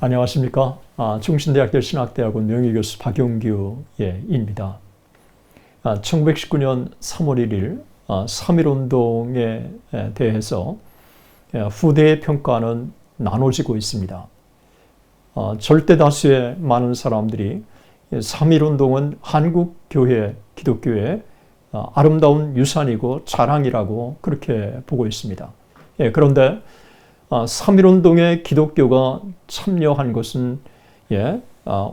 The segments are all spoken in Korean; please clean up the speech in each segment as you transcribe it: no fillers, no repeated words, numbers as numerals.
안녕하십니까. 중신대학교 신학대학원 명예교수 박용규입니다. 1919년 3월 1일 3.1운동에 대해서 후대의 평가는 나눠지고 있습니다. 절대 다수의 많은 사람들이 3.1운동은 한국교회, 기독교의 아름다운 유산이고 자랑이라고 그렇게 보고 있습니다. 그런데 3.1운동에 기독교가 참여한 것은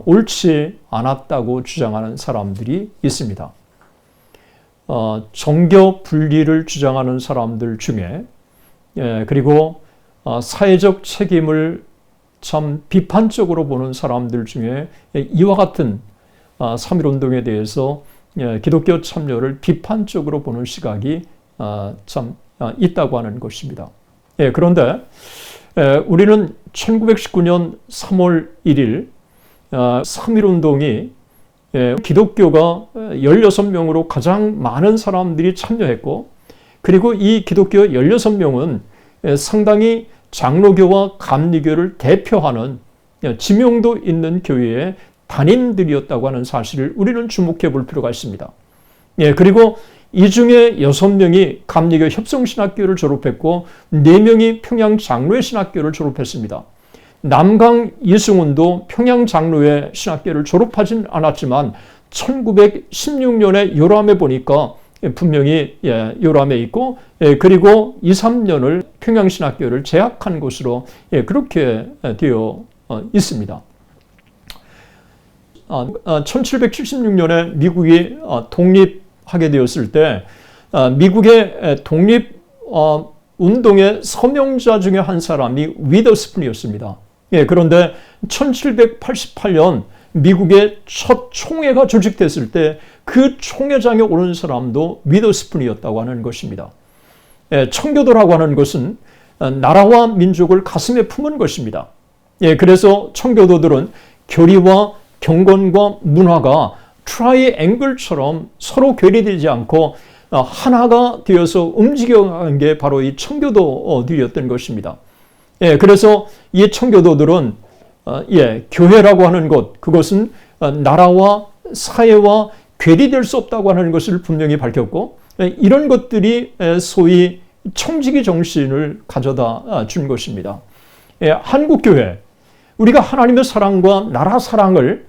옳지 않았다고 주장하는 사람들이 있습니다. 정교 분리를 주장하는 사람들 중에 그리고 사회적 책임을 참 비판적으로 보는 사람들 중에 이와 같은 3.1운동에 대해서 기독교 참여를 비판적으로 보는 시각이 참 있다고 하는 것입니다. 그런데 우리는 1919년 3월 1일 3.1운동이 기독교가 16명으로 가장 많은 사람들이 참여했고, 그리고 이 기독교 16명은 상당히 장로교와 감리교를 대표하는 지명도 있는 교회의 담임들이었다고 하는 사실을 우리는 주목해 볼 필요가 있습니다. 그리고 이 중에 6명이 감리교 협성신학교를 졸업했고 4명이 평양 장로회 신학교를 졸업했습니다. 남강 이승훈도 평양 장로회 신학교를 졸업하진 않았지만 1916년에 요람에 보니까 분명히 요람에 있고, 그리고 2, 3년을 평양 신학교를 재학한 것으로 그렇게 되어 있습니다. 1776년에 미국이 독립하게 되었을 때 미국의 독립운동의 서명자 중에 한 사람이 위더스푼이었습니다. 그런데 1788년 미국의 첫 총회가 조직됐을 때 그 총회장에 오른 사람도 위더스푼이었다고 하는 것입니다. 청교도라고 하는 것은 나라와 민족을 가슴에 품은 것입니다. 그래서 청교도들은 교리와 경건과 문화가 트라이앵글처럼 서로 괴리되지 않고 하나가 되어서 움직여가는 게 바로 이 청교도들이었던 것입니다. 그래서 이 청교도들은 교회라고 하는 것, 그것은 나라와 사회와 괴리될 수 없다고 하는 것을 분명히 밝혔고, 이런 것들이 소위 청지기 정신을 가져다 준 것입니다. 한국교회, 우리가 하나님의 사랑과 나라 사랑을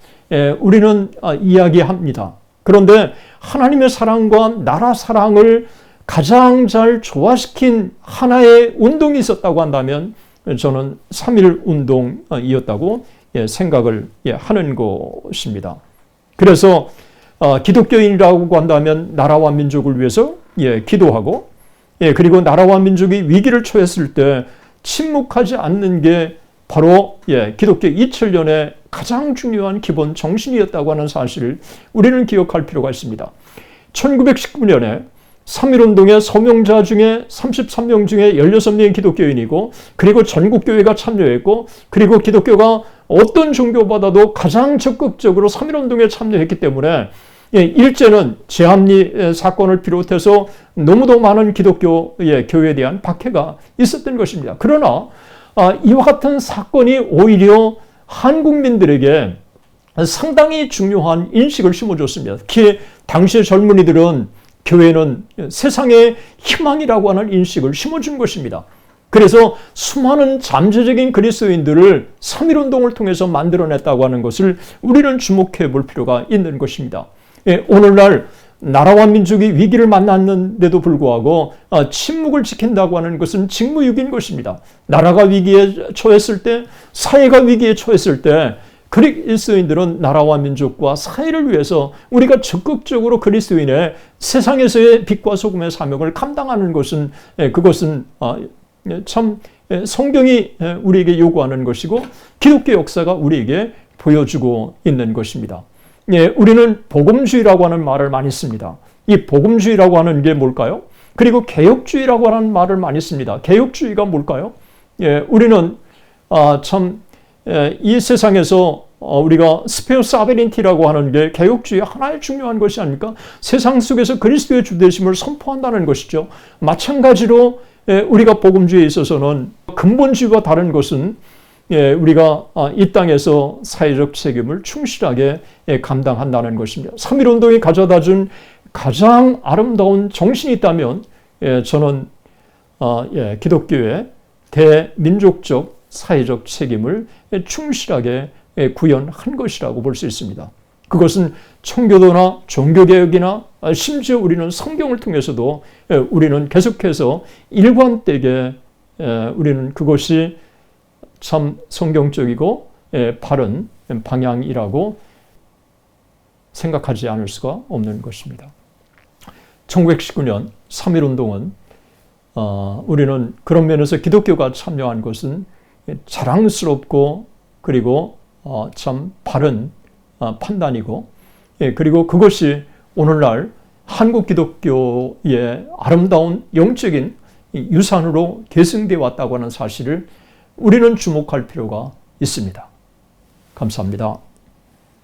우리는 이야기합니다. 그런데 하나님의 사랑과 나라 사랑을 가장 잘 조화시킨 하나의 운동이 있었다고 한다면 저는 3.1운동이었다고 생각을 하는 것입니다. 그래서 기독교인이라고 한다면 나라와 민족을 위해서 기도하고, 그리고 나라와 민족이 위기를 처했을 때 침묵하지 않는 게 바로 기독교 2000년의 가장 중요한 기본 정신이었다고 하는 사실을 우리는 기억할 필요가 있습니다. 1919년에 3.1운동의 서명자 중에 33명 중에 16명이 기독교인이고, 그리고 전국교회가 참여했고, 그리고 기독교가 어떤 종교보다도 가장 적극적으로 3.1운동에 참여했기 때문에 일제는 제합리 사건을 비롯해서 너무도 많은 기독교 교회에 대한 박해가 있었던 것입니다. 그러나 이와 같은 사건이 오히려 한국민들에게 상당히 중요한 인식을 심어줬습니다. 특히 당시의 젊은이들은 교회는 세상의 희망이라고 하는 인식을 심어준 것입니다. 그래서 수많은 잠재적인 그리스도인들을 3.1운동을 통해서 만들어냈다고 하는 것을 우리는 주목해 볼 필요가 있는 것입니다. 오늘날 나라와 민족이 위기를 만났는데도 불구하고 침묵을 지킨다고 하는 것은 직무유기인 것입니다. 나라가 위기에 처했을 때, 사회가 위기에 처했을 때 그리스도인들은 나라와 민족과 사회를 위해서 우리가 적극적으로 그리스도인의 세상에서의 빛과 소금의 사명을 감당하는 것은 그것은 참 성경이 우리에게 요구하는 것이고 기독교 역사가 우리에게 보여주고 있는 것입니다. 우리는 복음주의라고 하는 말을 많이 씁니다. 이 복음주의라고 하는 게 뭘까요? 그리고 개혁주의라고 하는 말을 많이 씁니다. 개혁주의가 뭘까요? 우리는 참 이 세상에서 우리가 스페어 사베린티라고 하는 게 개혁주의의 하나의 중요한 것이 아닙니까? 세상 속에서 그리스도의 주되심을 선포한다는 것이죠. 마찬가지로 우리가 복음주의에 있어서는 근본주의와 다른 것은 우리가 이 땅에서 사회적 책임을 충실하게 감당한다는 것입니다. 3.1운동이 가져다준 가장 아름다운 정신이 있다면 저는 기독교의 대민족적 사회적 책임을 충실하게 구현한 것이라고 볼 수 있습니다. 그것은 청교도나 종교개혁이나 심지어 우리는 성경을 통해서도 우리는 계속해서 일관되게 우리는 그것이 참 성경적이고 바른 방향이라고 생각하지 않을 수가 없는 것입니다. 1919년 3.1운동은 우리는 그런 면에서 기독교가 참여한 것은 자랑스럽고 그리고 참 바른 판단이고 그리고 그것이 오늘날 한국 기독교의 아름다운 영적인 유산으로 계승되어 왔다고 하는 사실을 우리는 주목할 필요가 있습니다. 감사합니다.